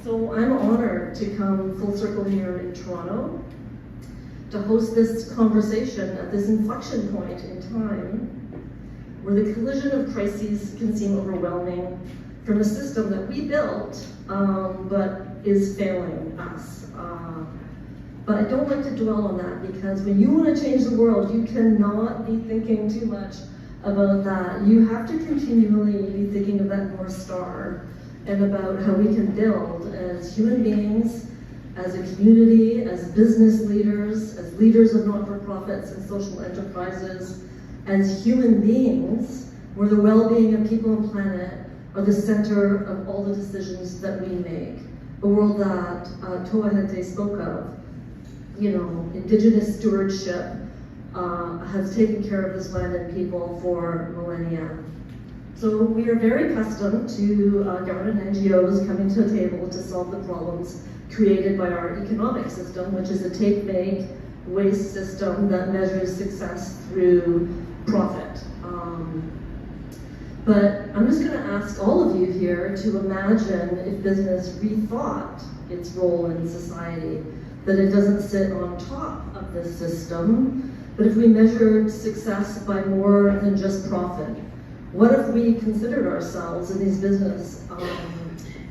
So I'm honored to come full circle here in Toronto to host this conversation at this inflection point in time where the collision of crises can seem overwhelming from a system that we built but is failing us. But I don't like to dwell on that, because when you want to change the world, you cannot be thinking too much about that. You have to continually be thinking of that North Star and about how we can build as human beings, as a community, as business leaders, as leaders of not-for-profits and social enterprises, as human beings, where the well-being of people and planet are the center of all the decisions that we make. A world that Toa Hente spoke of, Indigenous stewardship has taken care of this land and people for millennia. So we are very accustomed to government NGOs coming to a table to solve the problems created by our economic system, which is a take-make waste system that measures success through profit. But I'm just going to ask all of you here to imagine if business rethought its role in society, that it doesn't sit on top of this system, but if we measured success by more than just profit. What if we considered ourselves in these business,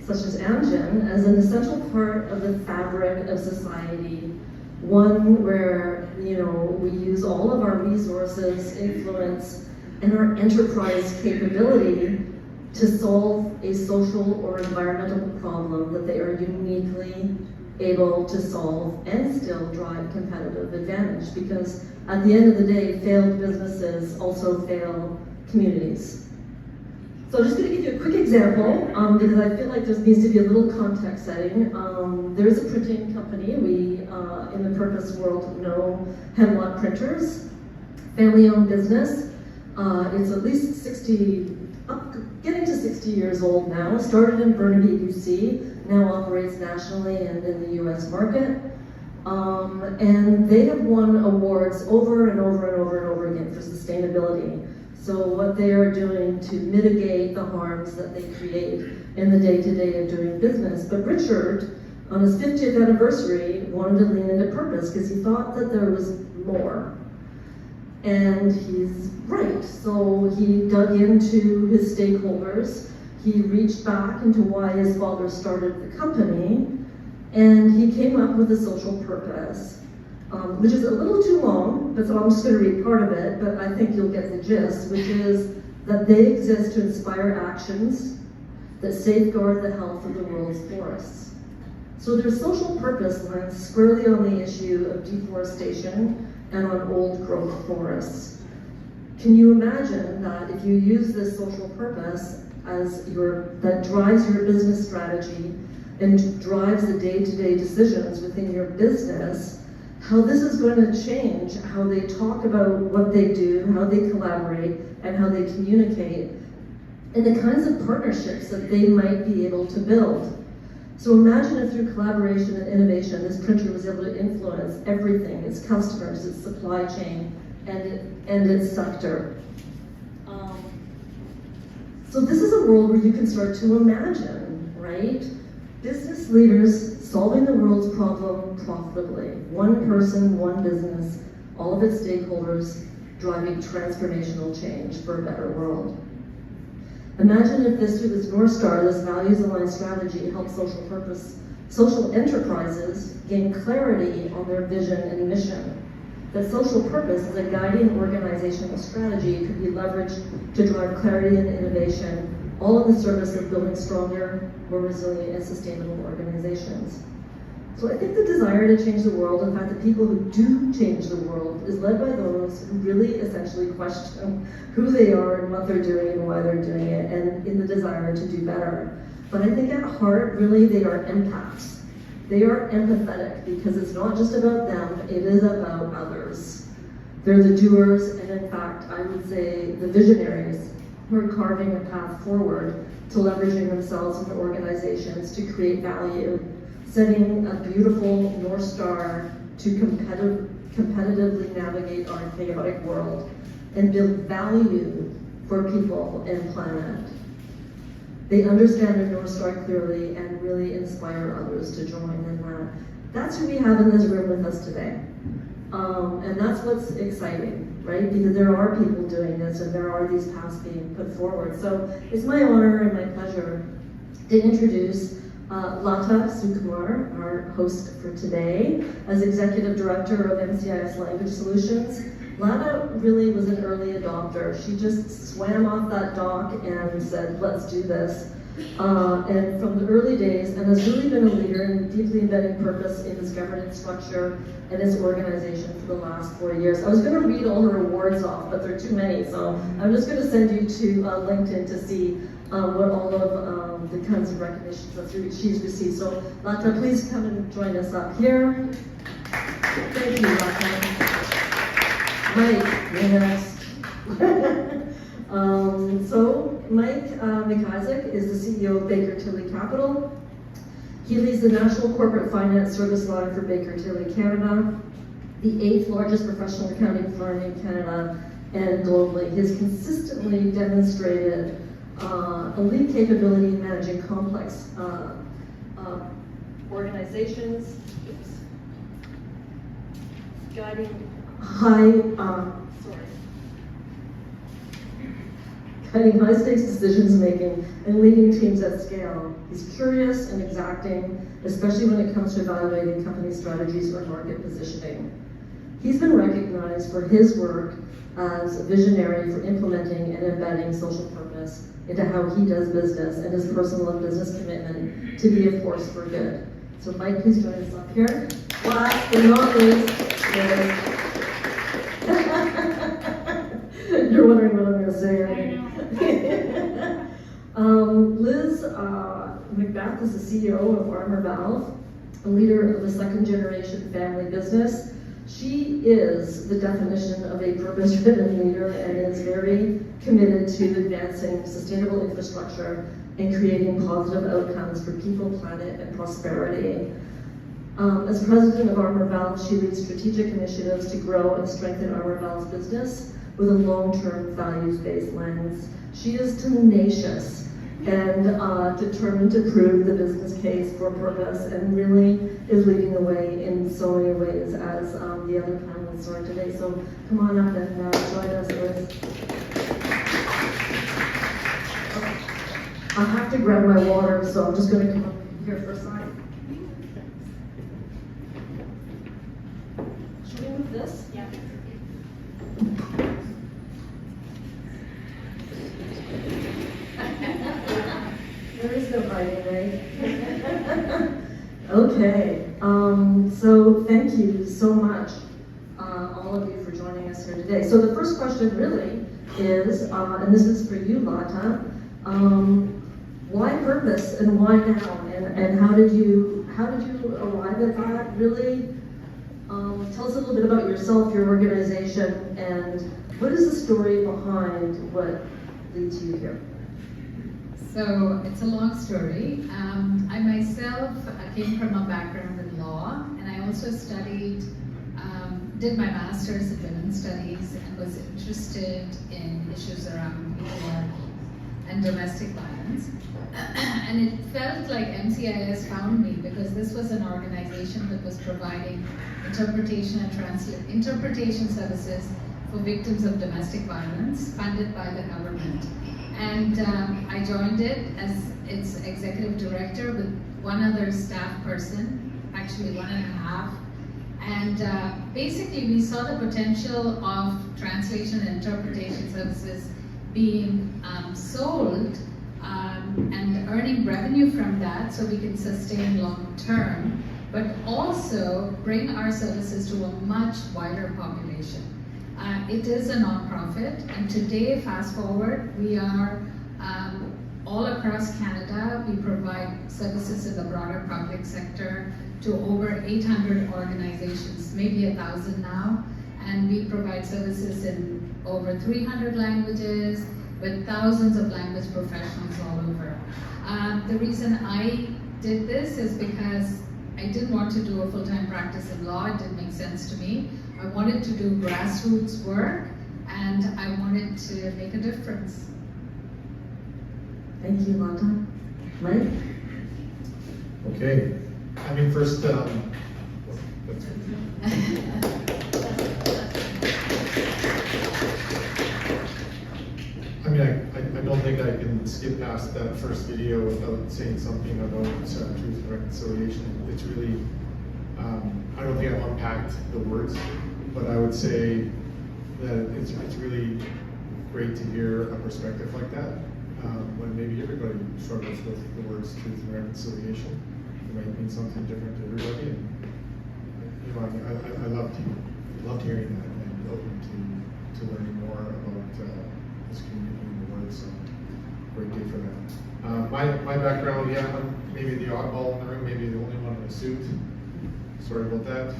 such as Amgen, as an essential part of the fabric of society, one where we use all of our resources, influence, and our enterprise capability to solve a social or environmental problem that they are uniquely able to solve and still drive competitive advantage, because at the end of the day, failed businesses also fail communities. So I'm just going to give you a quick example, because I feel like there needs to be a little context setting. There's a printing company we, in the purpose world, know Hemlock Printers, family-owned business. It's at least getting to 60 years old now. Started in Burnaby, BC, now operates nationally and in the US market. And they have won awards over and over and over and over again for sustainability. So what they are doing to mitigate the harms that they create in the day-to-day of doing business. But Richard, on his 50th anniversary, wanted to lean into purpose because he thought that there was more. And he's right. So he dug into his stakeholders. He reached back into why his father started the company, and he came up with a social purpose, which is a little too long, but so I'm just going to read part of it, but I think you'll get the gist, which is that they exist to inspire actions that safeguard the health of the world's forests. So their social purpose lands squarely on the issue of deforestation and on old growth forests. Can you imagine that if you use this social purpose that drives your business strategy and drives the day-to-day decisions within your business, how this is going to change how they talk about what they do, how they collaborate, and how they communicate, and the kinds of partnerships that they might be able to build. So imagine if through collaboration and innovation, this printer was able to influence everything, its customers, its supply chain, and its sector. So this is a world where you can start to imagine, right? Business leaders solving the world's problem profitably. One person, one business, all of its stakeholders driving transformational change for a better world. Imagine if through this North Star, this values-aligned strategy helps social enterprises gain clarity on their vision and mission. That social purpose as a guiding organizational strategy could be leveraged to drive clarity and innovation, all in the service of building stronger, more resilient, and sustainable organizations. So I think the desire to change the world, in fact, the people who do change the world, is led by those who really essentially question who they are and what they're doing and why they're doing it, and in the desire to do better. But I think at heart, really, they are empaths. They are empathetic because it's not just about them, it is about others. They're the doers, and in fact, I would say the visionaries who are carving a path forward to leveraging themselves and their organizations to create value, setting a beautiful North Star to competitively navigate our chaotic world and build value for people and planet. They understand their North Star clearly and really inspire others to join in that. That's who we have in this room with us today. And that's what's exciting, right? Because there are people doing this and there are these paths being put forward. So it's my honor and my pleasure to introduce Latha Sukumar, our host for today, as Executive Director of MCIS Language Solutions. Latha really was an early adopter. She just swam off that dock and said, let's do this. And from the early days, and has really been a leader in deeply embedding purpose in its governance structure and its organization for the last 4 years. I was going to read all her awards off, but there are too many, so I'm just going to send you to LinkedIn to see what all of the kinds of recognitions that she's received. So Latha, please come and join us up here. Thank you, Latha. Mike, you're next. So Mike McIsaac is the CEO of Baker Tilly Capital. He leads the National Corporate Finance Service line for Baker Tilly Canada, the 8th largest professional accounting firm in Canada and globally. He has consistently demonstrated elite capability in managing complex organizations, guiding high stakes decisions making and leading teams at scale. He's curious and exacting, especially when it comes to evaluating company strategies or market positioning. He's been recognized for his work as a visionary for implementing and embedding social purpose into how he does business and his personal and business commitment to be a force for good. So Mike, please join us up here. Last but not least, you're wondering what I'm going to say, right? Liz McBeth is the CEO of Armour Valve, a leader of a second-generation family business. She is the definition of a purpose-driven leader and is very committed to advancing sustainable infrastructure and creating positive outcomes for people, planet, and prosperity. As president of Armour Valve, she leads strategic initiatives to grow and strengthen Armour Valve's business with a long-term values-based lens. She is tenacious and determined to prove the business case for purpose and really is leading the way in so many ways as the other panelists are today. So come on up and join us, Liz. Okay. I have to grab my water, so I'm just going to come up here for a second. Should we move this? Yeah. There is no hiding, right? Okay, so thank you so much, all of you, for joining us here today. So the first question really is, and this is for you, Latha, why purpose and why now? And how did you arrive at that? Really, tell us a little bit about yourself, your organization, and what is the story behind what leads you here? So it's a long story. I myself came from a background in law, and I also studied, did my master's in women's studies, and was interested in issues around patriarchy and domestic violence. And it felt like MCIS found me because this was an organization that was providing interpretation and interpretation services for victims of domestic violence, funded by the government. And I joined it as its executive director with one other staff person, actually 1.5. And basically we saw the potential of translation and interpretation services being sold and earning revenue from that so we can sustain long term, but also bring our services to a much wider population. It is a nonprofit, and today, fast forward, we are all across Canada. We provide services in the broader public sector to over 800 organizations, maybe 1,000 now, and we provide services in over 300 languages with thousands of language professionals all over. The reason I did this is because I didn't want to do a full-time practice in law. It didn't make sense to me. I wanted to do grassroots work, and I wanted to make a difference. Thank you, Latha. Mike? Okay. I mean, first, that's I mean, I don't think I can skip past that first video without saying something about truth and reconciliation. It's really, I don't think I've unpacked the words, but I would say that it's really great to hear a perspective like that when maybe everybody struggles with the words truth and reconciliation. It might mean something different to everybody. And, you know, I loved hearing that and open to learning more about this community and the word. So great day for that. My background, yeah, I'm maybe the oddball in the room, maybe the only one in a suit. Sorry about that.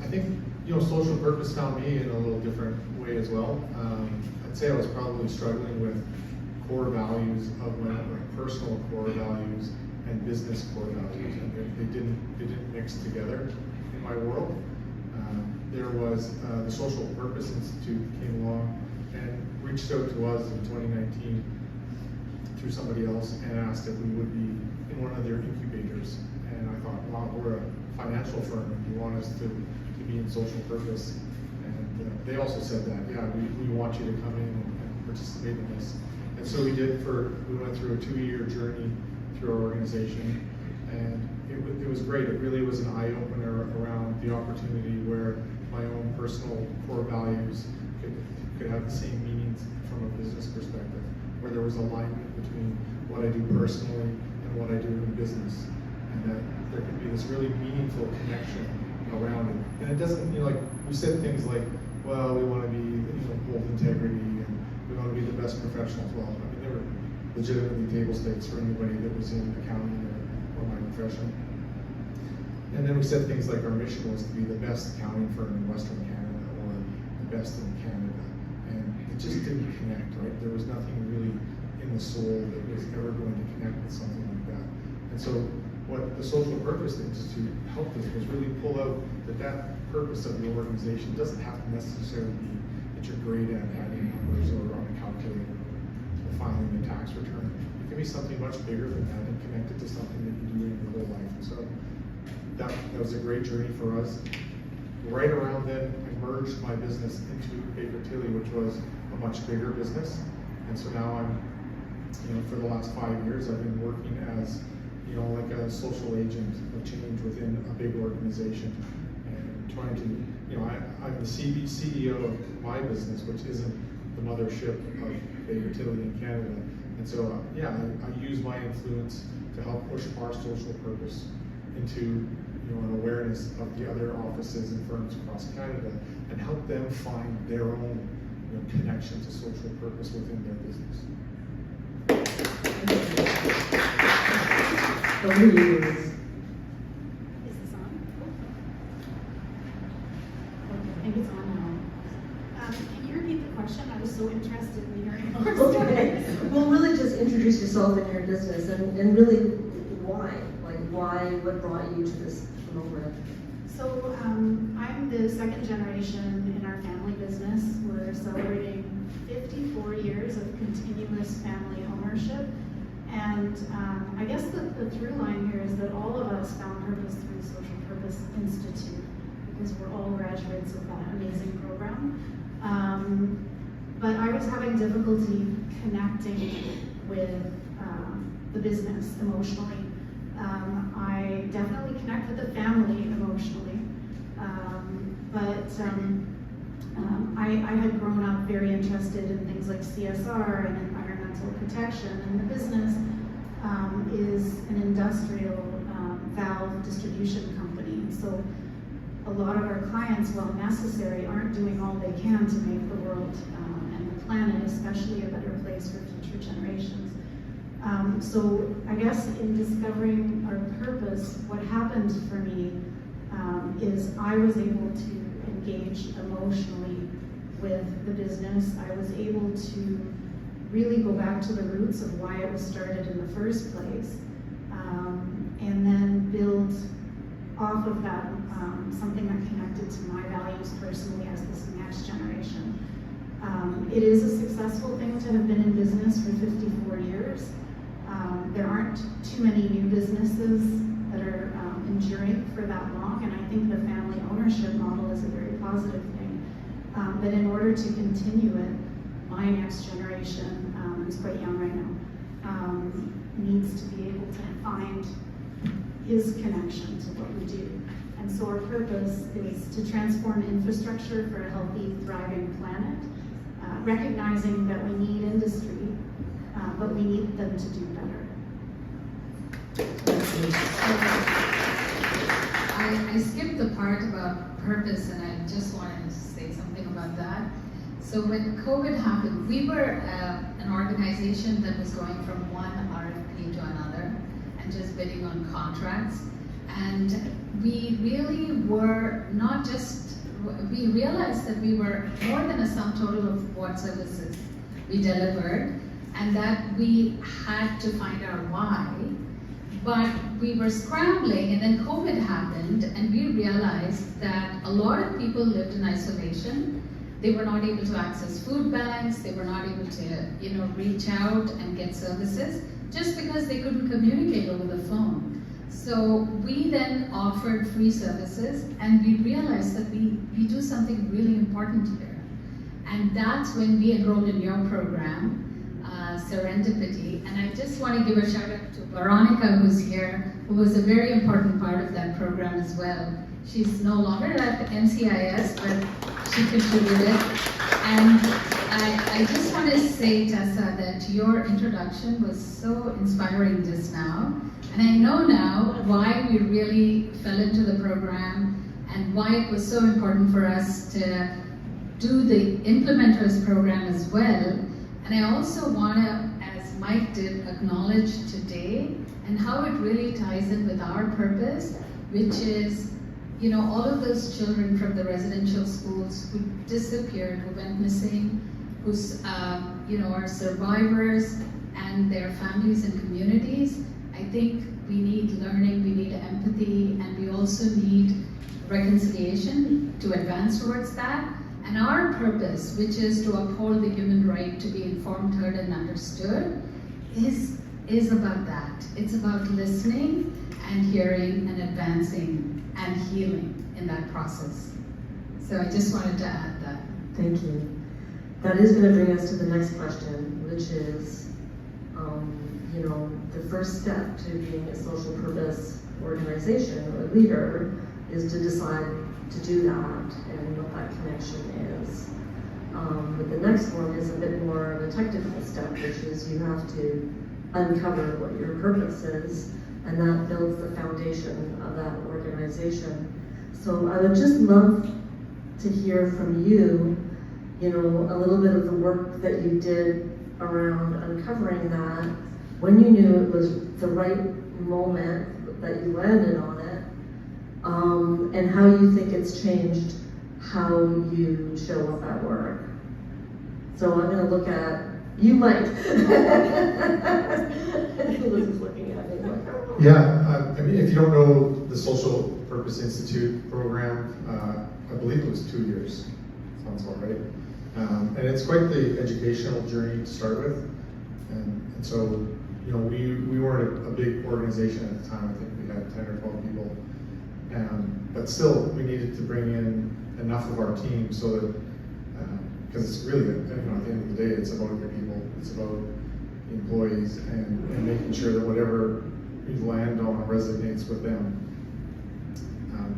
I think, you know, social purpose found me in a little different way as well. I'd say I was probably struggling with core values of my personal core values and business core values, and they didn't mix together in my world. There was the Social Purpose Institute came along and reached out to us in 2019 through somebody else and asked if we would be in one of their incubators. And I thought, wow, we're a financial firm and you want us to be in social purpose. And they also said that, yeah, we want you to come in and participate in this. And so we went through a 2-year journey through our organization, and it was great. It really was an eye-opener around the opportunity where my own personal core values could have the same meanings from a business perspective, where there was alignment between what I do personally and what I do in business, and that there could be this really meaningful connection around it. And it doesn't, you know, like we said things like, well, we want to be, you know, hold integrity and we want to be the best professionals. Well, I mean, they were legitimately table stakes for anybody that was in accounting or my profession. And then we said things like our mission was to be the best accounting firm in Western Canada or the best in Canada. And it just didn't connect, right? There was nothing really in the soul that was ever going to connect with something like that. And so what the Social Purpose Institute helped us was really pull out that purpose of the organization doesn't have to necessarily be that you're great at adding numbers or on a calculator or filing a tax return. It can be something much bigger than that and connected to something that you do in your whole life. And so that was a great journey for us. Right around then, I merged my business into Baker Tilly, which was a much bigger business. And so now I'm, you know, for the last 5 years, I've been working as, you know, like a social agent of change within a big organization and trying to, you know, I'm the CEO of my business, which isn't the mothership of Baker Tilly in Canada. And so, yeah, I use my influence to help push our social purpose into, you know, an awareness of the other offices and firms across Canada and help them find their own, you know, connection to social purpose within their business. Over to you. Is this on? Okay, I think it's on now. Can you repeat the question? I was so interested in hearing more stories. Okay. Well, really just introduce yourself and your business and really why? Like why, what brought you to this program? So I'm the second generation in our family business. We're celebrating 54 years of continuous family ownership. And I guess the through line here is that all of us found purpose through the Social Purpose Institute because we're all graduates of that amazing program. But I was having difficulty connecting with the business emotionally. I definitely connect with the family emotionally, but I had grown up very interested in things like CSR and environmental protection, and the business is an industrial valve distribution company. So a lot of our clients, while necessary, aren't doing all they can to make the world and the planet especially a better place for future generations. So I guess in discovering our purpose, what happened for me is I was able to engage emotionally with the business. I was able to really go back to the roots of why it was started in the first place, and then build off of that something that connected to my values personally as this next generation. It is a successful thing to have been in business for 54 years. There aren't too many new businesses that are enduring for that long, and I think the family ownership model is a very positive thing. But in order to continue it, my next generation, who's quite young right now, needs to be able to find his connection to what we do. And so our purpose is to transform infrastructure for a healthy, thriving planet, recognizing that we need industry, but we need them to do better. I skipped the part about purpose, and I just wanted to say something about that. So when COVID happened, we were an organization that was going from one RFP to another and just bidding on contracts. And we really were not just, we realized that we were more than a sum total of what services we delivered, and that we had to find our why. But we were scrambling, and then COVID happened, and we realized that a lot of people lived in isolation. They were not able to access food banks, they were not able to, reach out and get services, just because they couldn't communicate over the phone. So we then offered free services, and we realized that we do something really important here. And that's when we enrolled in your program, Serendipity. And I just want to give a shout out to Veronica, who's here, who was a very important part of that program as well. She's no longer at MCIS, but she contributed. And I just want to say, Tessa, that your introduction was so inspiring just now. And I know now why we really fell into the program and why it was so important for us to do the Implementers program as well. And I also want to, as Mike did, acknowledge today and how it really ties in with our purpose, which is, all of those children from the residential schools who disappeared, who went missing, who's, are survivors, and their families and communities. I think we need learning, we need empathy, and we also need reconciliation to advance towards that. And our purpose, which is to uphold the human right to be informed, heard, and understood, is about that. It's about listening and hearing and advancing and healing in that process. So I just wanted to add that. Thank you. That is going to bring us to the next question, which is, the first step to being a social purpose organization or leader is to decide to do that and what that connection is. But the next one is a bit more of a technical step, which is you have to uncover what your purpose is, and that builds the foundation of that organization. So I would just love to hear from you, a little bit of the work that you did around uncovering that, when you knew it was the right moment that you landed on it, and how you think it's changed how you show up at work. So I'm going to look at you, Mike. Elizabeth's looking at me like, oh. Yeah, if you don't know the Social Purpose Institute program, I believe it was 2 years. Sounds about right. And it's quite the educational journey to start with. And so, we weren't a big organization at the time. I think we had 10 or 12 people. But still, we needed to bring in enough of our team so that, because it's really, at the end of the day, it's about your people. It's about the employees and making sure that whatever we land on resonates with them.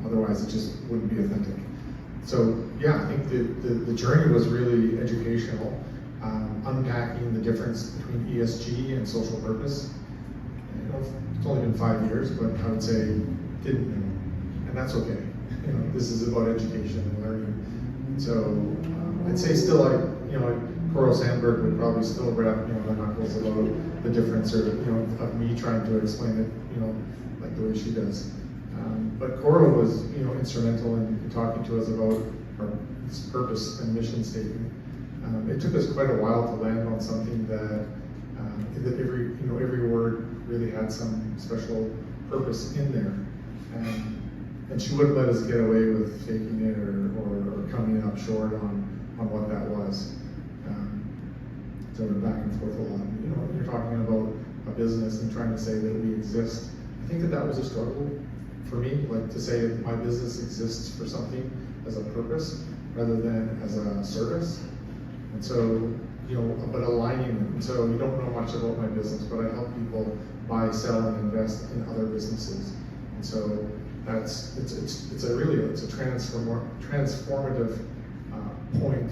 Otherwise, it just wouldn't be authentic. So, yeah, I think the journey was really educational, unpacking the difference between ESG and social purpose. It's only been 5 years, but I would say didn't know. And that's okay. This is about education and learning. So I'd say still, Coral Sandberg would probably still wrap, the knuckles about the difference, or of me trying to explain it, like the way she does. But Coral was, instrumental in talking to us about our purpose and mission statement. It took us quite a while to land on something that every word really had some special purpose in there. And she wouldn't let us get away with faking it or coming up short on what that was. jumping back and forth a lot. You know, you're talking about a business and trying to say that we exist. I think that was a struggle for me, like to say my business exists for something as a purpose rather than as a service. And so, you know, but aligning them. And so you don't know much about my business, but I help people buy, sell, and invest in other businesses. And so it's a transformative point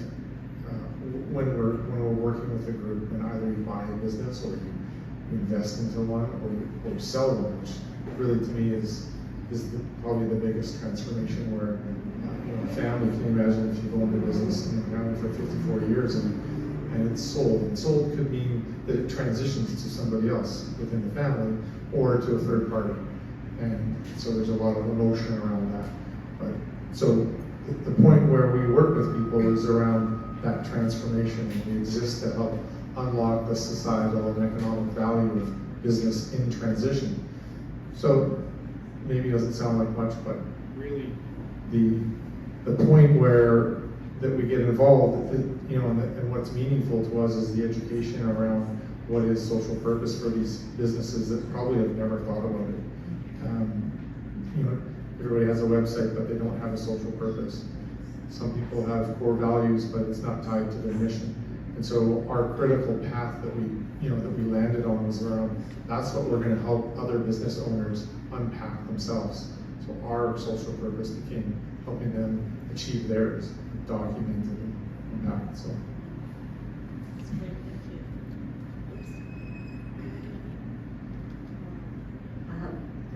when we're working with a group, and either you buy a business or you invest into one or you sell one, which really to me is probably the biggest transformation. Where you know, a family, can you imagine if you've owned a business in the family for 50, 40 years and it's sold. And sold could mean that it transitions to somebody else within the family or to a third party. And so there's a lot of emotion around that. But so the point where we work with people is around that transformation. We exist to help unlock the societal and economic value of business in transition. So maybe it doesn't sound like much, but really the point where that we get involved, you know, and what's meaningful to us is the education around what is social purpose for these businesses that probably have never thought about it. You know, everybody has a website, but they don't have a social purpose. Some people have core values, but it's not tied to their mission. And so our critical path that we landed on was around, that's what we're going to help other business owners unpack themselves. So our social purpose became helping them achieve theirs, documented and unpacked. So.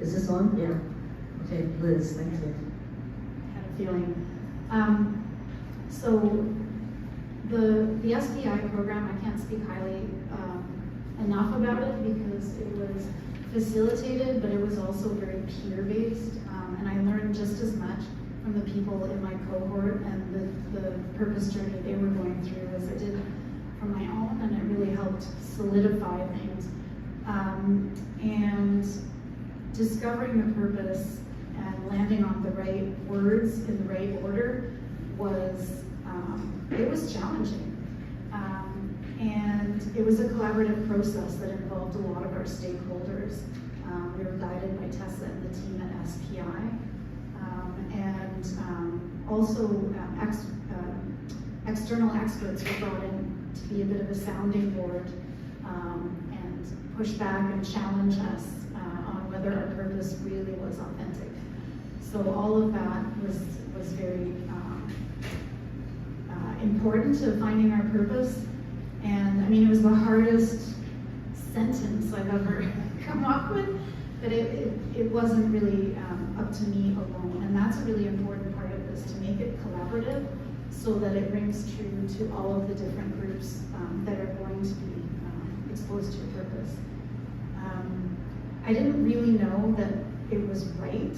Is this on? Yeah. Okay, Liz, thank you. Had a feeling. So the SPI program, I can't speak highly enough about it because it was facilitated, but it was also very peer-based, and I learned just as much from the people in my cohort and the purpose journey they were going through as I did from my own, and it really helped solidify things. And discovering the purpose and landing on the right words in the right order was, it was challenging. And it was a collaborative process that involved a lot of our stakeholders. We were guided by Tessa and the team at SPI. Also external experts were brought in to be a bit of a sounding board and push back and challenge us on whether our purpose really was authentic. So all of that was very important to finding our purpose. And I mean, it was the hardest sentence I've ever come up with, but it wasn't really up to me alone. And that's a really important part of this, to make it collaborative so that it rings true to all of the different groups that are going to be exposed to your purpose. I didn't really know that it was right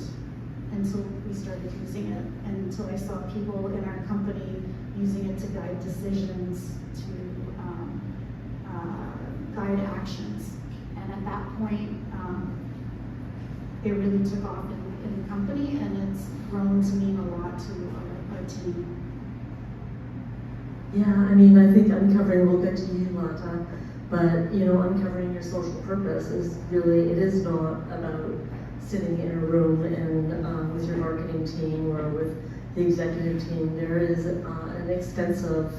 until we started using it, and until I saw people in our company using it to guide decisions, to guide actions. And at that point, it really took off in the company, and it's grown to mean a lot to our team. Yeah, I mean, I think uncovering, we'll get to you, Latha, but you know, uncovering your social purpose is really, it is not about sitting in a room and with your marketing team or with the executive team. There is an extensive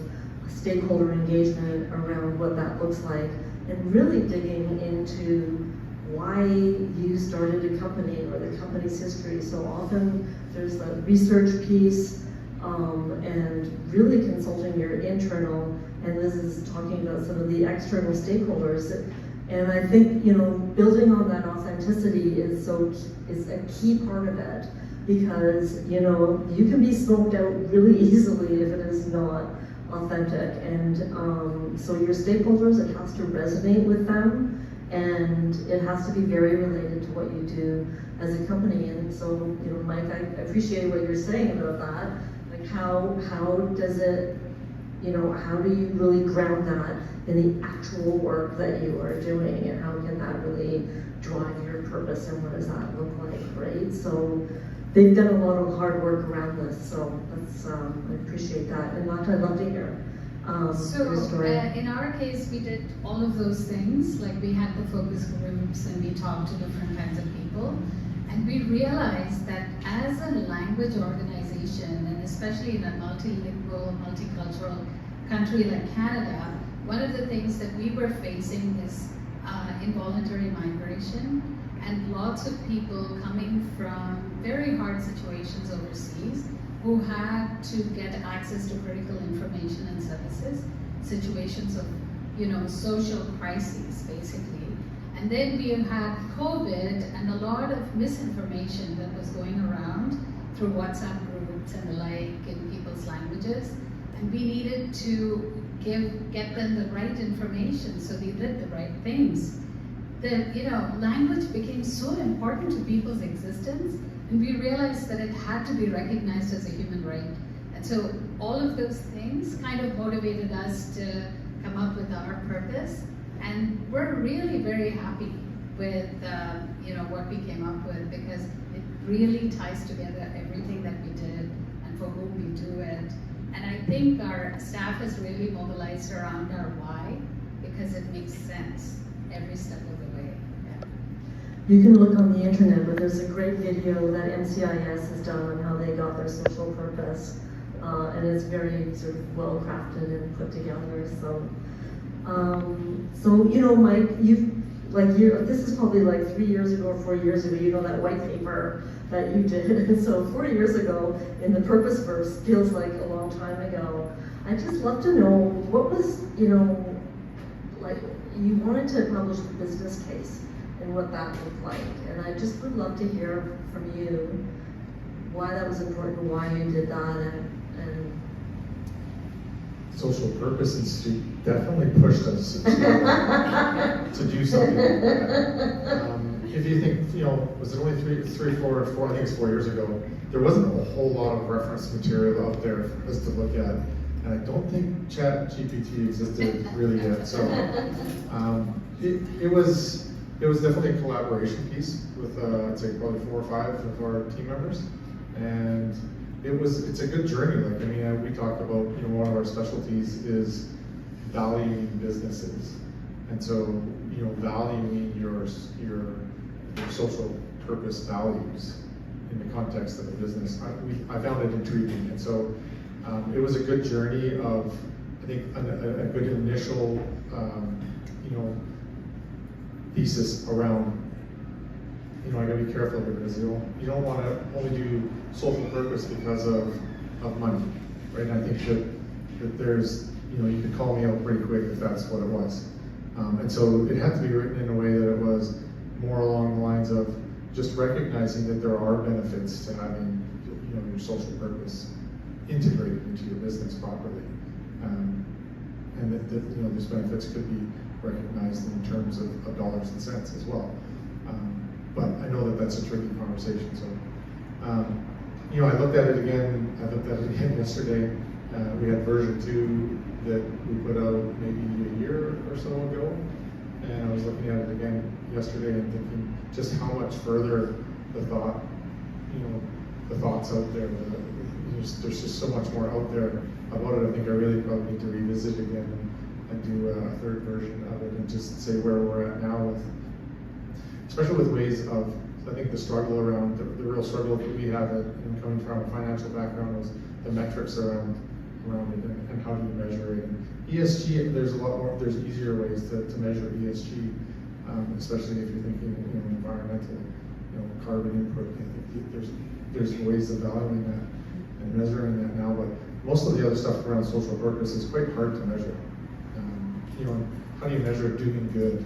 stakeholder engagement around what that looks like, and really digging into why you started a company or the company's history. So often there's the research piece and really consulting your internal, and Liz is talking about some of the external stakeholders. And I think, you know, building on that authenticity is a key part of it, because, you know, you can be smoked out really easily if it is not authentic. And so your stakeholders, it has to resonate with them, and it has to be very related to what you do as a company. And so, you know, Mike, I appreciate what you're saying about that. Like how does it, you know, how do you really ground that in the actual work that you are doing, and how can that really drive your purpose, and what does that look like, right? So they've done a lot of hard work around this, so that's, I appreciate that. And Latha, I'd love to hear your story? In our case, we did all of those things. Like we had the focus groups and we talked to different kinds of people. And we realized that as a language organization, and especially in a multilingual, multicultural country like Canada, one of the things that we were facing is involuntary migration and lots of people coming from very hard situations overseas who had to get access to critical information and services, situations of, social crises, basically. And then we had COVID and a lot of misinformation that was going around through WhatsApp groups and the like in people's languages. And we needed to get them the right information so they did the right things. Language became so important to people's existence, and we realized that it had to be recognized as a human right. And so all of those things kind of motivated us to come up with our purpose. And we're really very happy with what we came up with, because it really ties together everything that we did and for whom we do it. And I think our staff has really mobilized around our why, because it makes sense every step of the way. Yeah. You can look on the internet, but there's a great video that MCIS has done on how they got their social purpose, and it's very sort of well crafted and put together. So, Mike, this is probably like 3 years ago or 4 years ago. That white paper that you did. And so 4 years ago, in the purpose verse, feels like a long time ago. I'd just love to know what was, you wanted to publish the business case and what that looked like. And I just would love to hear from you why that was important, why you did that, and Social Purpose Institute definitely pushed us to do something like that. If you think, was it only four, I think it's 4 years ago, there wasn't a whole lot of reference material out there for us to look at. And I don't think ChatGPT existed really yet. So it was definitely a collaboration piece with, I'd say probably 4 or 5 of our team members. And it's a good journey. We talked about, one of our specialties is valuing businesses. And so, valuing your social purpose values in the context of a business, I found it intriguing. And so it was a good journey of, I think, a good initial, thesis around, I gotta be careful here, because you don't want to only do social purpose because of money, right? And I think that there's, you could call me out pretty quick if that's what it was. And so it had to be written in a way that it was more along the lines of just recognizing that there are benefits to having, your social purpose integrated into your business properly. And that those benefits could be recognized in terms of dollars and cents as well. But I know that that's a tricky conversation. So, I looked at it again. Yesterday. We had version 2 that we put out maybe a year or so ago, and I was looking at it again yesterday and thinking just how much further the thoughts out there. There's just so much more out there about it. I think I really probably need to revisit again and do a 3rd version of it and just say where we're at now especially with ways of, I think the struggle around, the real struggle that we have coming from a financial background was the metrics around it and how do you measure it. And ESG, there's easier ways to measure ESG, especially if you're thinking, environmental, carbon input. I think there's ways of valuing that and measuring that now, but most of the other stuff around social purpose is quite hard to measure. How do you measure doing good?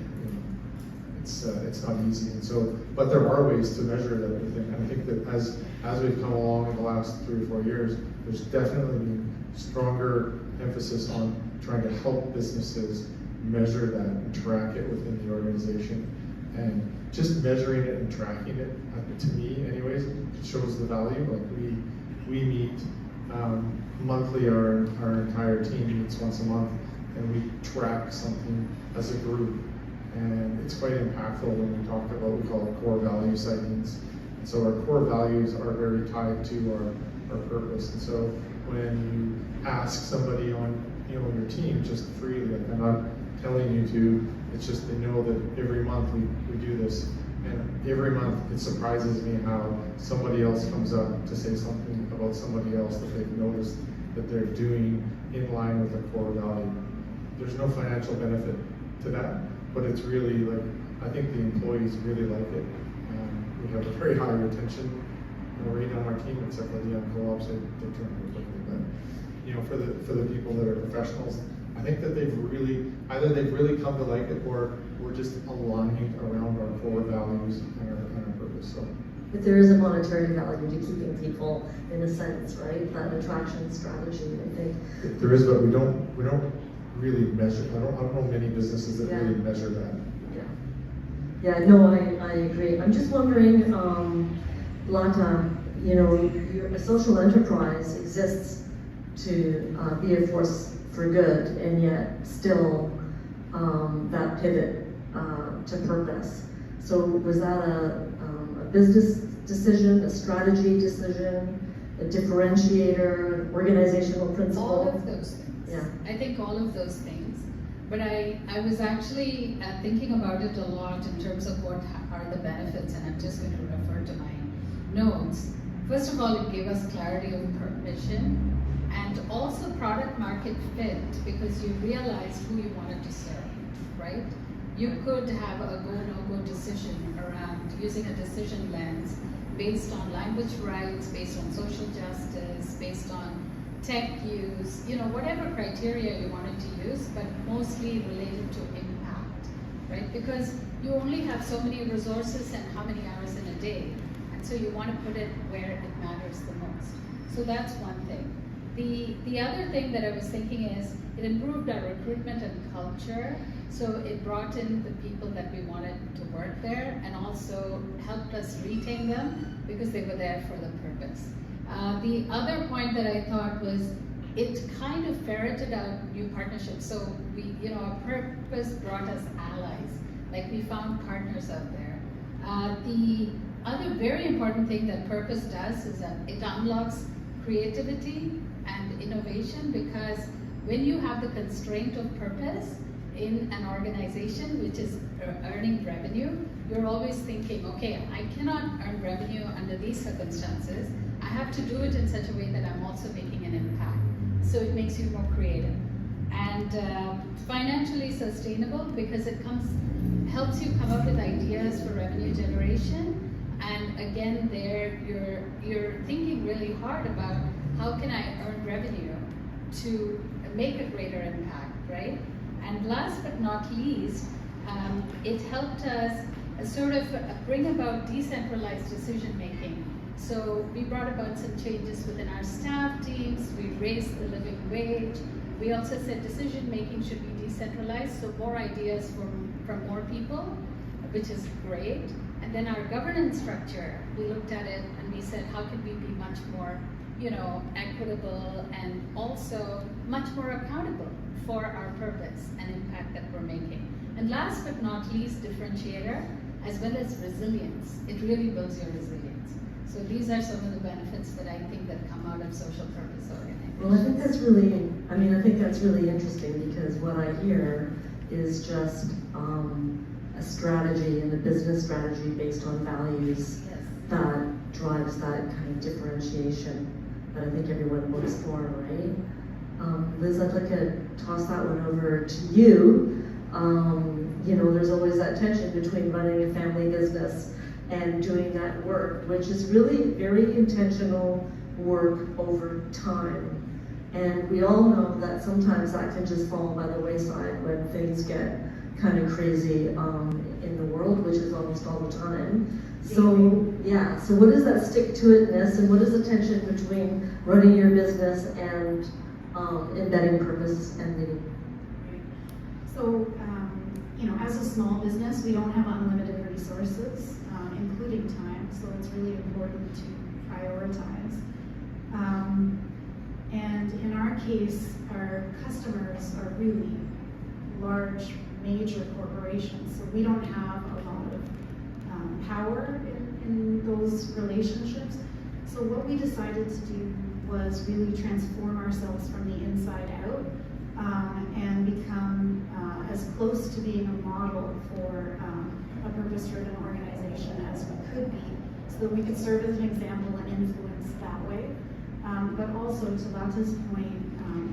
It's not easy, and so, but there are ways to measure everything. And I think that as we've come along in the last 3 or 4 years, there's definitely been stronger emphasis on trying to help businesses measure that and track it within the organization. And just measuring it and tracking it, to me anyways, it shows the value. We meet monthly, our entire team meets once a month, and we track something as a group. And it's quite impactful when we talk about what we call core value sightings. And so our core values are very tied to our purpose. And so when you ask somebody on your team just freely. Like, I'm not telling you to. It's just they know that every month we do this, and every month it surprises me how somebody else comes up to say something about somebody else that they've noticed that they're doing in line with a core value. There's no financial benefit to that, but it's really like, I think the employees really like it. We have a very high retention rate on our team, except for the young co-ops, they turn over quickly. But for the people that are professionals, I think that they've really come to like it, or we're just aligning around our core values and our purpose. So. But there is a monetary value to keeping people, in a sense, right? That attraction strategy, I think. There is, but we don't really measure. I don't know many businesses that really measure that. Yeah, no, I agree. I'm just wondering, Latha, a social enterprise exists to be a force for good, and yet still that pivot to purpose. So was that a business decision, a strategy decision, a differentiator, an organizational principle? All of those things. Yeah. I think all of those things. But I was actually thinking about it a lot in terms of what are the benefits, and I'm just going to refer to my notes. First of all, it gave us clarity of mission and also product market fit, because you realized who you wanted to serve, right? You could have a go, no-go decision around using a decision lens based on language rights, based on social justice, based on tech use, whatever criteria you wanted to use, but mostly related to impact, right? Because you only have so many resources and how many hours in a day, and so you want to put it where it matters the most. So that's one thing. The other thing that I was thinking is it improved our recruitment and culture, so it brought in the people that we wanted to work there, and also helped us retain them because they were there for the purpose. The other point that I thought was it kind of ferreted out new partnerships. So our purpose brought us allies. Like, we found partners out there. The other very important thing that purpose does is that it unlocks creativity and innovation, because when you have the constraint of purpose in an organization which is earning revenue, you're always thinking, okay, I cannot earn revenue under these circumstances. I have to do it in such a way that I'm also making an impact. So it makes you more creative. And financially sustainable, because it helps you come up with ideas for revenue generation. And again, there you're thinking really hard about how can I earn revenue to make a greater impact, right? And last but not least, it helped us sort of bring about decentralized decision making. So we brought about some changes within our staff teams. We raised the living wage. We also said decision making should be decentralized, so more ideas from more people, which is great. And then our governance structure, we looked at it and we said, how can we be much more, equitable and also much more accountable for our purpose and impact that we're making. And last but not least, differentiator, as well as resilience. It really builds your resilience. So these are some of the benefits that I think that come out of social purpose organizations. Well, I think that's really interesting, because what I hear is just a strategy and a business strategy based on values that drives that kind of differentiation that I think everyone looks for, right? Liz, I'd like to toss that one over to you. There's always that tension between running a family business and doing that work, which is really very intentional work over time. And we all know that sometimes that can just fall by the wayside when things get kind of crazy in the world, which is almost all the time. So what is that stick-to-itness, and what is the tension between running your business and embedding purpose and meaning? So, as a small business, we don't have unlimited resources, including time, so it's really important to prioritize. And in our case, our customers are really large, major corporations, so we don't have a lot of power in those relationships. So what we decided to do was really transform ourselves from the inside out and become as close to being a model for a purpose-driven organization as we could be, so that we could serve as an example and influence that way. But also, to Latha's point,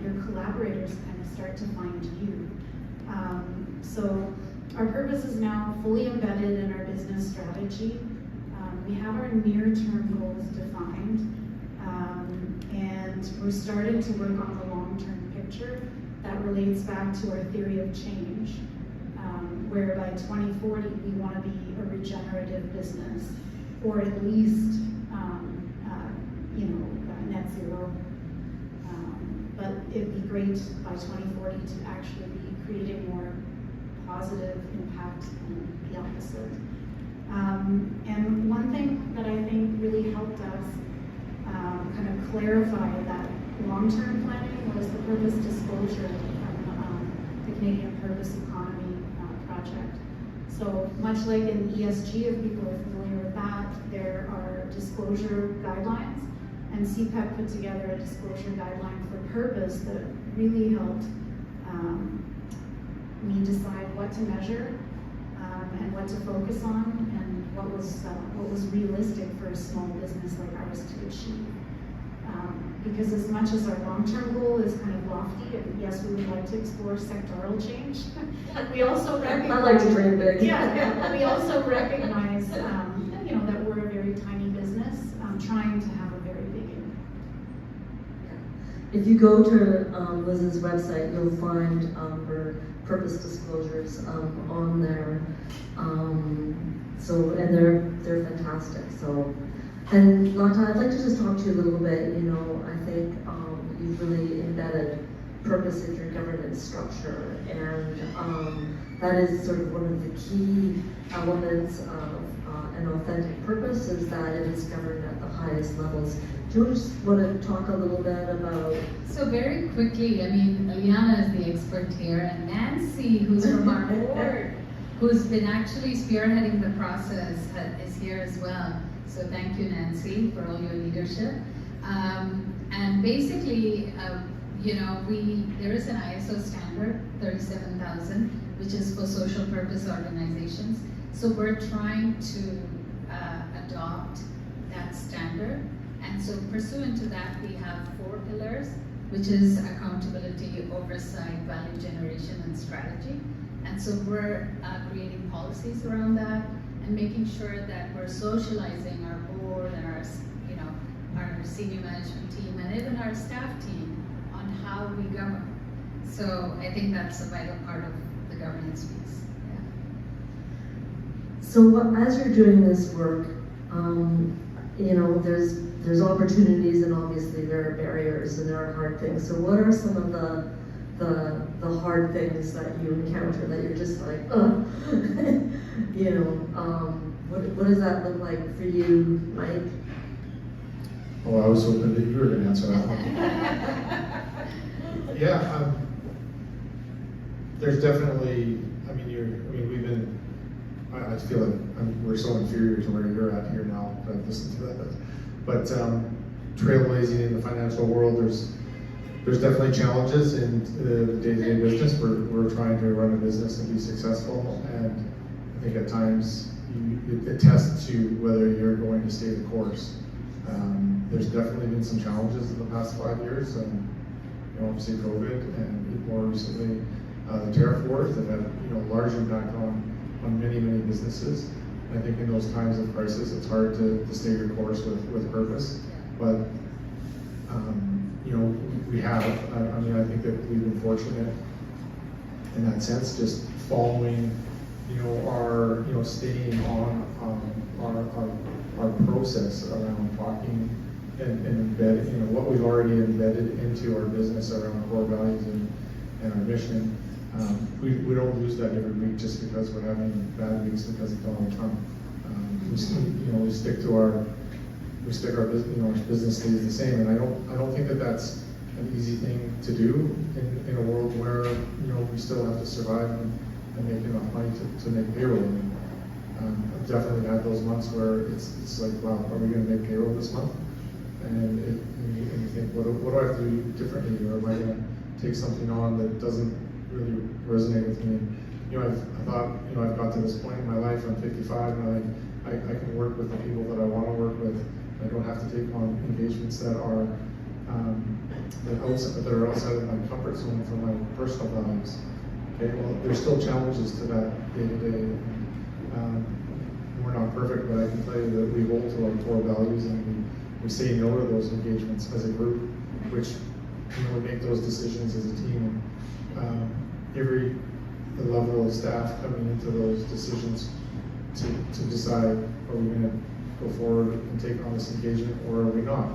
your collaborators kind of start to find you. So our purpose is now fully embedded in our business strategy. We have our near-term goals defined, and we're starting to work on the long-term picture that relates back to our theory of change, where by 2040 we want to be a regenerative business, or at least net zero. But it'd be great by 2040 to actually be creating more positive impact than the opposite. And one thing that I think really helped us kind of clarify that long-term planning was the purpose disclosure from the Canadian Purpose Economy project. So much like in ESG, if people are familiar with that, there are disclosure guidelines, and CPEP put together a disclosure guideline for purpose that really helped me decide what to measure and what to focus on, and what was realistic for a small business like ours to achieve. Because as much as our long-term goal is kind of lofty, and yes, we would like to explore sectoral change, we also recognize— I like to dream big. Yeah, we also recognize that we're a very tiny business trying to have a very big impact. If you go to Liz's website, you'll find her purpose disclosures on there. And they're fantastic. So, and Latha, I'd like to just talk to you a little bit. I think you've really embedded purpose in your governance structure, and that is sort of one of the key elements of an authentic purpose, is that it is governed at the highest levels. Do you just want to talk a little bit about? So very quickly, Eliana is the expert here, and Nancy, who's from our board, who's been actually spearheading the process, is here as well. So thank you, Nancy, for all your leadership. And basically, there is an ISO standard, 37,000, which is for social purpose organizations. So we're trying to adopt that standard. And so pursuant to that, we have 4 pillars, which is accountability, oversight, value generation, and strategy. And so we're creating policies around that and making sure that we're socializing our board and our senior management team and even our staff team on how we govern. So I think that's a vital part of the governance piece. So as you're doing this work, there's opportunities, and obviously there are barriers and there are hard things. So what are some of the hard things that you encounter that you're just like, what does that look like for you, Mike? Oh, I was hoping that you were going to answer that one. Yeah, there's definitely, I feel like we're so inferior to where you're at here now, but I've listened to that. But trailblazing in the financial world, there's definitely challenges in the day-to-day business. We're trying to run a business and be successful, and I think at times it tests you whether you're going to stay the course. There's definitely been some challenges in the past 5 years, and obviously COVID, and more recently the tariff wars that had large impact on many businesses. And I think in those times of crisis, it's hard to stay your course with purpose. But we have. I think that we've been fortunate in that sense, just following our staying on our process around talking and embedding what we've already embedded into our business around core values and our mission. We don't lose that every week just because we're having bad weeks because of Donald Trump. We stick our business. Our business stays the same, and I don't think that that's an easy thing to do in a world where we still have to survive and make enough money to make payroll. I've definitely had those months where it's like, wow, are we going to make payroll this month? And you think, what do I have to do differently, or am I going to take something on that doesn't really resonate with me. And, I thought, I've got to this point in my life, I'm 55, and I can work with the people that I want to work with. I don't have to take on engagements that are outside of my comfort zone for my personal values. Okay, well, there's still challenges to that day to day. We're not perfect, but I can tell you that we hold to our core values, and we say no to those engagements as a group, which we make those decisions as a team. Every level of staff coming into those decisions to decide, are we going to go forward and take on this engagement, or are we not?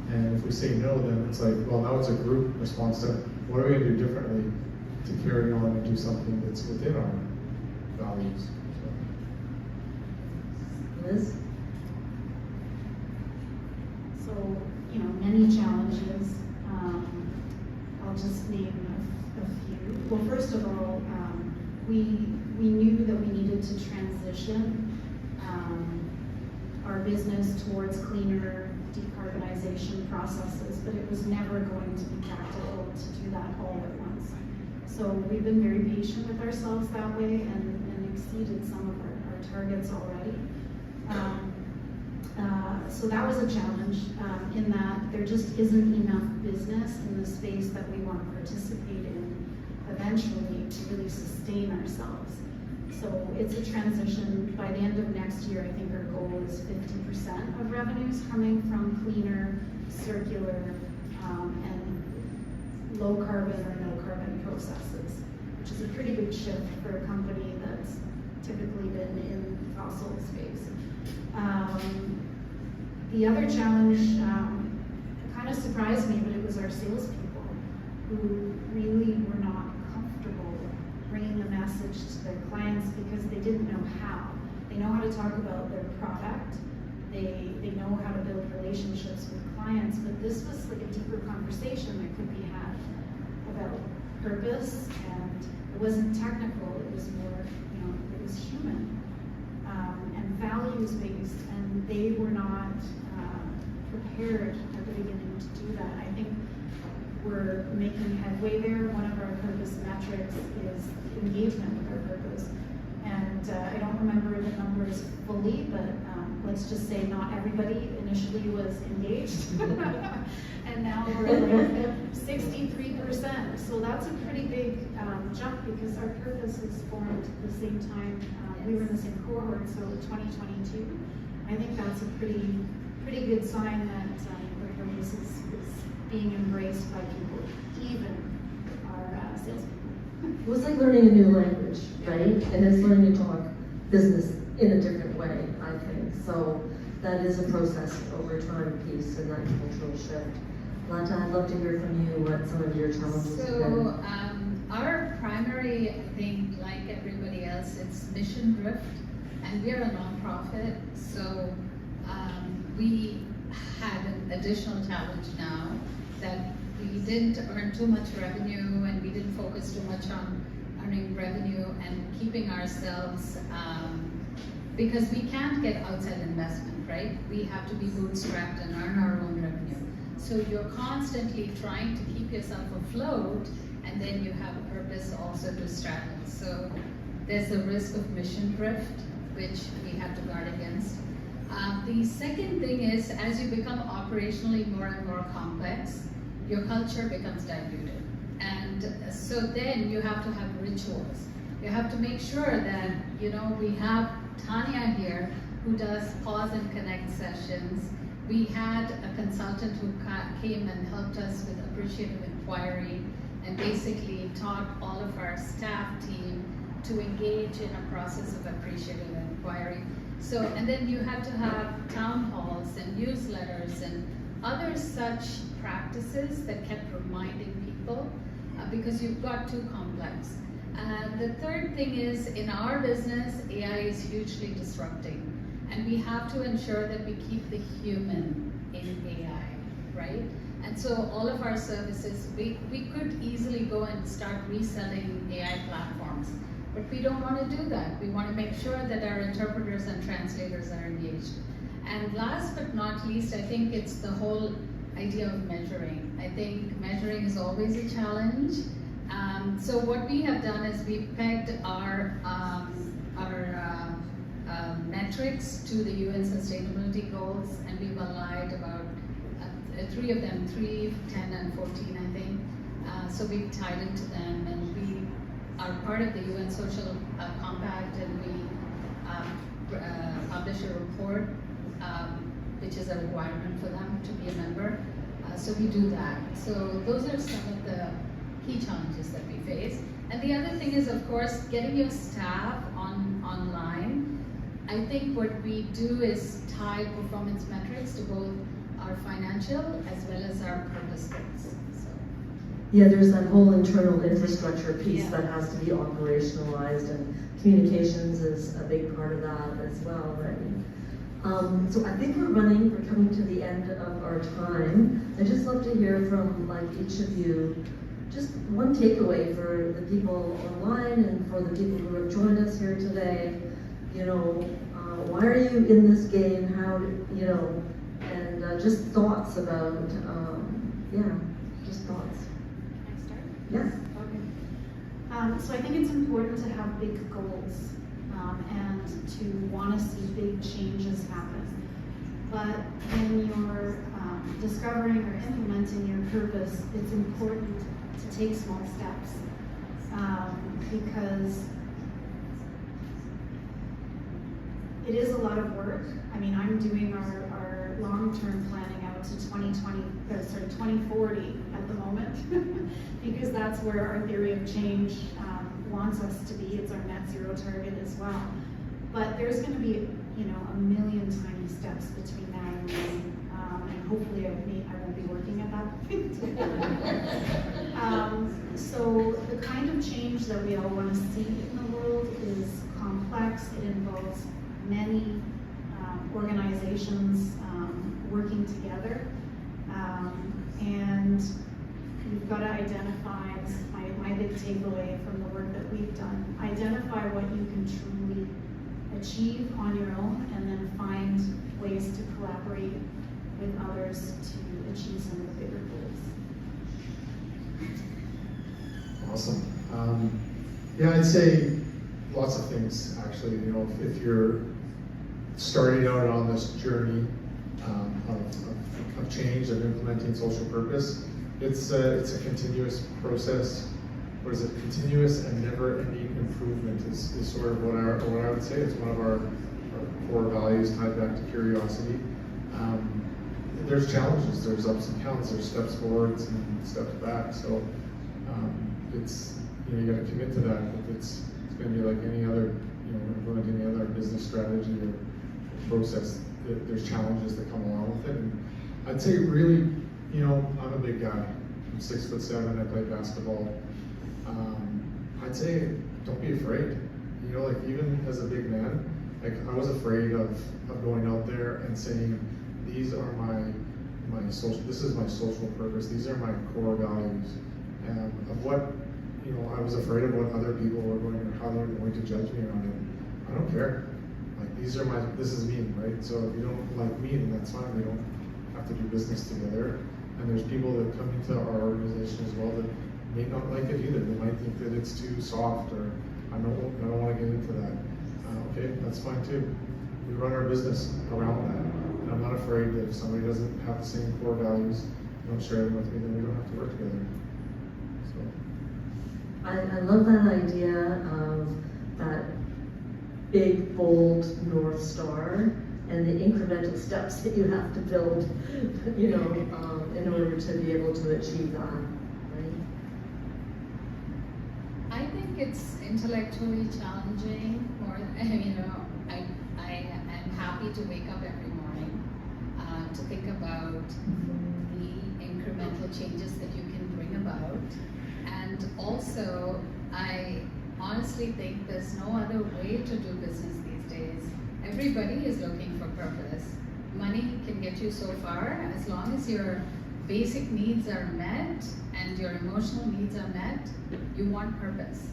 And if we say no, then it's like, well, now it's a group response to what are we going to do differently to carry on and do something that's within our values. Liz? So, many challenges. I'll just name a few. Well, first of all, we knew that we needed to transition our business towards cleaner decarbonization processes, but it was never going to be practical to do that all at once. So we've been very patient with ourselves that way and exceeded some of our targets already. So that was a challenge in that there just isn't enough business in the space that we want to participate in eventually to really sustain ourselves. So it's a transition. By the end of next year, I think our goal is 50% of revenues coming from cleaner, circular, and low carbon or no carbon processes, which is a pretty big shift for a company that's typically been in the fossil space. The other challenge kind of surprised me, but it was our salespeople who really were not comfortable bringing the message to their clients because they didn't know how. They know how to talk about their product, they know how to build relationships with clients, but this was like a deeper conversation that could be had about purpose, and it wasn't technical, it was more, it was human. And values-based, and they were not prepared at the beginning to do that. I think we're making headway there. One of our purpose metrics is engagement with our purpose. And I don't remember the numbers fully, but let's just say not everybody initially was engaged. And now we're at 63%. So that's a pretty big jump because our purpose was formed at the same time. We were in the same cohort, so 2022. I think that's a pretty good sign that the purpose is being embraced by people, even our salespeople. It was like learning a new language, right? And it's learning to talk business in a different way, I think. So that is a process over time piece and that cultural shift. Latha, I'd love to hear from you what some of your challenges have been. So our primary, I think, like everybody else, it's mission drift, and we're a nonprofit, so we had an additional challenge now that we didn't earn too much revenue and we didn't focus too much on earning revenue and keeping ourselves, because we can't get outside investment, right? We have to be bootstrapped and earn our own revenue. So you're constantly trying to keep yourself afloat, and then you have a purpose also to straddle. So there's a risk of mission drift, which we have to guard against. The second thing is, as you become operationally more and more complex, your culture becomes diluted. And so then you have to have rituals. You have to make sure that, we have Tanya here who does pause and connect sessions. We had a consultant who came and helped us with appreciative inquiry and basically taught all of our staff team to engage in a process of appreciative inquiry. So, and then you had to have town halls and newsletters and other such practices that kept reminding people because you've got too complex. The third thing is, in our business, AI is hugely disrupting, and we have to ensure that we keep the human in AI, right? And so all of our services, we could easily go and start reselling AI platforms, but we don't want to do that. We want to make sure that our interpreters and translators are engaged. And last but not least, I think it's the whole idea of measuring. I think measuring is always a challenge. So what we have done is we pegged our metrics to the UN Sustainability Goals, and we've aligned about 3 of them, 3, 10, and 14, I think. So we've tied into them, and we are part of the UN Social Compact, and we publish a report, which is a requirement for them to be a member. So we do that. So those are some of the key challenges that we face. And the other thing is, of course, getting your staff online. I think what we do is tie performance metrics to both our financial as well as our purpose goals. So. Yeah, there's that whole internal infrastructure piece Yeah. that has to be operationalized, and communications is a big part of that as well, right? So I think we're coming to the end of our time. I'd just love to hear from each of you, just one takeaway for the people online and for the people who have joined us here today. Why are you in this game? How, and just thoughts about, just thoughts. Can I start? Yes. Okay. So I think it's important to have big goals and to want to see big changes happen. But when you're discovering or implementing your purpose, it's important to take small steps because it is a lot of work. I mean, I'm doing our long-term planning out to 2040 at the moment because that's where our theory of change wants us to be. It's our net zero target as well. But there's going to be, a million tiny steps between now and then, and hopefully I won't be working at that point. So the kind of change that we all want to see in the world is complex. It involves many organizations working together, and you've got to identify, this is my big takeaway from the work that we've done, identify what you can truly achieve on your own, and then find ways to collaborate with others to achieve some of the bigger goals. Awesome. Yeah, I'd say lots of things actually. If you're starting out on this journey of change, of implementing social purpose, it's a continuous process. What is it? Continuous and never-ending improvement is sort of what I would say. It's one of our core values tied back to curiosity. There's challenges, there's ups and downs, there's steps forwards and steps back. So it's you got to commit to that. It's going to be like any other implementing any other business strategy or process. There's challenges that come along with it. And I'd say really, I'm a big guy. I'm 6'7". I play basketball. I'd say don't be afraid. Even as a big man, I was afraid of going out there and saying, these are my social. This is my social purpose. These are my core values. And of what I was afraid of what other people were how they were going to judge me on it. I don't care. This is me, right? So if you don't like me, then that's fine. We don't have to do business together. And there's people that come into our organization as well that may not like it either. They might think that it's too soft, or I don't want to get into that. Okay, that's fine too. We run our business around that. And I'm not afraid that if somebody doesn't have the same core values, don't share them with me, then we don't have to work together. So. I love that idea of that big, bold North Star and the incremental steps that you have to build, in order to be able to achieve that, right? I think it's intellectually challenging. I am happy to wake up every morning to think about the incremental changes that you can bring about. And also, I honestly think there's no other way to do business these days. Everybody is looking for purpose. Money can get you so far as long as your basic needs are met and your emotional needs are met, you want purpose.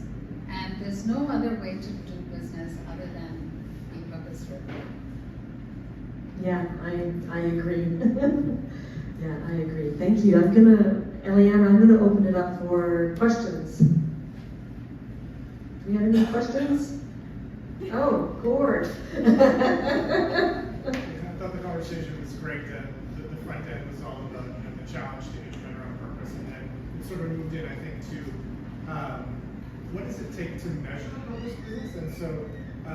And there's no other way to do business other than be purpose-driven. Yeah, I agree. Yeah, I agree. Thank you. Eliana, I'm gonna open it up for questions. Do we have any questions? Oh, Gord. I thought the conversation was great. The front end was all about the challenge to implement around purpose, and then it sort of moved in, I think, to what does it take to measure purpose business? And so, I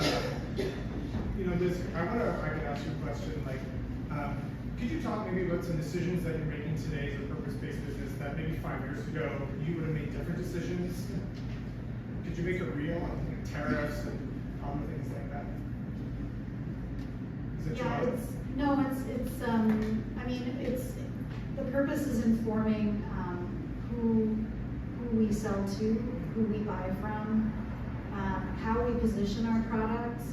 could ask you a question like, could you talk maybe about some decisions that you're making today as a purpose-based business that maybe 5 years ago you would have made different decisions? Could you make it real on tariffs and other things like that? Is it Yeah, your it's the purpose is informing who we sell to, who we buy from, how we position our products.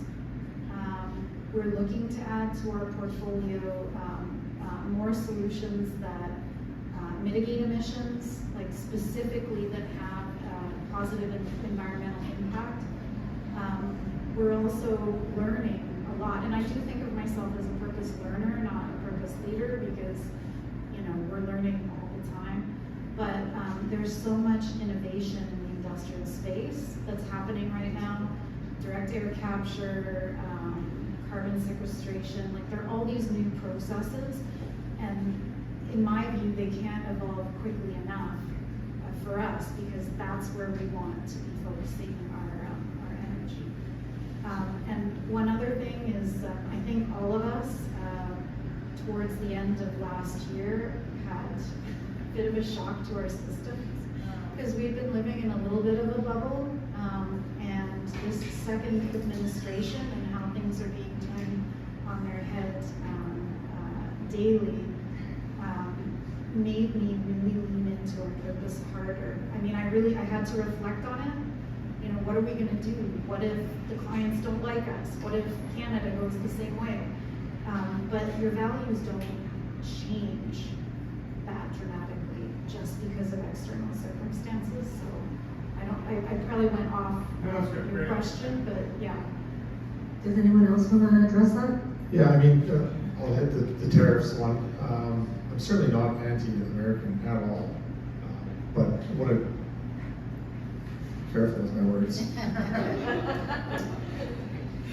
We're looking to add to our portfolio more solutions that mitigate emissions, like specifically that have positive environmental impact. We're also learning a lot, and I do think of myself as a purpose learner, not a purpose leader, because we're learning all the time. But there's so much innovation in the industrial space that's happening right now. Direct air capture, carbon sequestration, like there are all these new processes, and in my view, they can't evolve quickly enough for us, because that's where we want to be focusing our energy. And one other thing is, I think all of us, towards the end of last year, had a bit of a shock to our systems, because we've been living in a little bit of a bubble, and this second administration and how things are being turned on their head daily made me really lean into our purpose harder. I mean, I had to reflect on it. What are we going to do? What if the clients don't like us? What if Canada goes the same way? But your values don't change that dramatically just because of external circumstances. So I probably went off your question, but yeah. Does anyone else want to address that? Yeah, I mean, I'll hit the tariffs one. I'm certainly not anti-American at all, but careful with my words.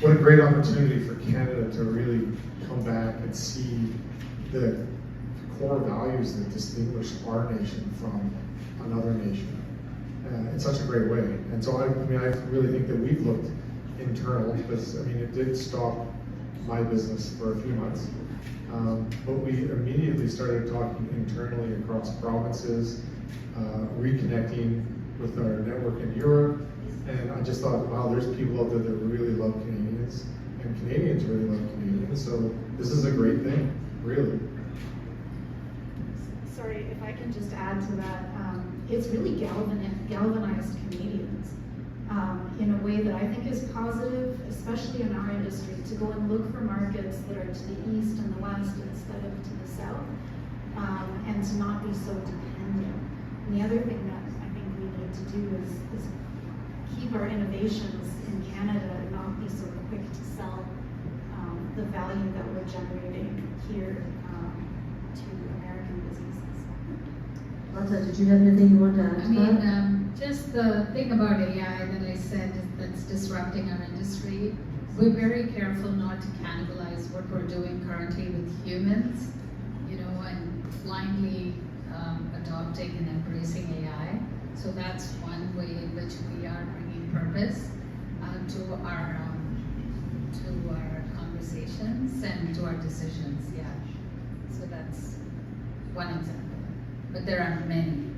What a great opportunity for Canada to really come back and see the core values that distinguish our nation from another nation in such a great way. And so I really think that we've looked internal, because it did stop my business for a few months. But we immediately started talking internally across provinces, reconnecting with our network in Europe, and I just thought, wow, there's people out there that really love Canadians, and Canadians really love Canadians, so this is a great thing, really. Sorry, if I can just add to that, it's really galvanized Canadians in a way that I think is positive, especially in our industry, to go and look for markets that are to the east and the west instead of to the south, and to not be so dependent. And the other thing that I think we need to do is keep our innovations in Canada and not be so quick to sell the value that we're generating here to American businesses. Latha, did you have anything you wanted to add to that? Just the thing about AI that I said that's disrupting our industry, we're very careful not to cannibalize what we're doing currently with humans, and blindly adopting and embracing AI. So that's one way in which we are bringing purpose to our conversations and to our decisions. Yeah. So that's one example, but there are many.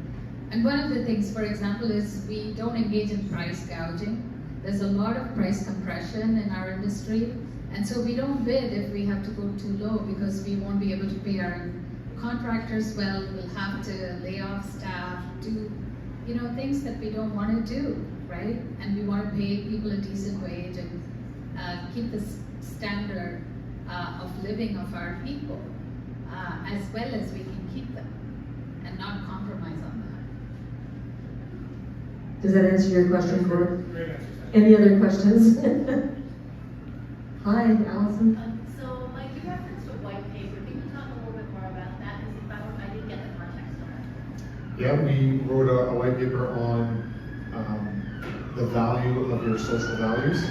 And one of the things, for example, is we don't engage in price gouging. There's a lot of price compression in our industry, and so we don't bid if we have to go too low, because we won't be able to pay our contractors well. We'll have to lay off staff, do things that we don't want to do, right? And we want to pay people a decent wage and keep the standard of living of our people as well as we can keep them, and not compromise on that. Does that answer your question, Gordon? Great answer. Any other questions? Hi, Allison. So, Mike, you referenced a white paper. Can you talk a little bit more about that? Is it about Yeah, we wrote a white paper on the value of your social values.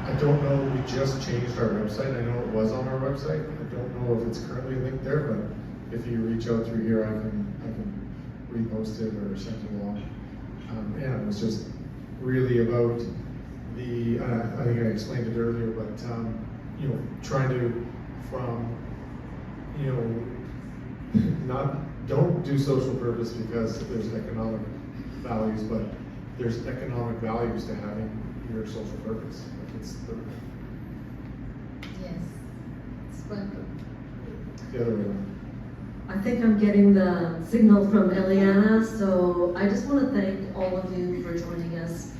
I don't know, we just changed our website. I know it was on our website. I don't know if it's currently linked there, but if you reach out through here, I can repost it or send it along. And it was just really about the, I think I explained it earlier, but you know, trying to, from, you know, don't do social purpose because there's economic values, but there's economic values to having your social purpose. Like it's Yes, it's wonderful. the other way around. I think I'm getting the signal from Eliana, so I just want to thank all of you for joining us.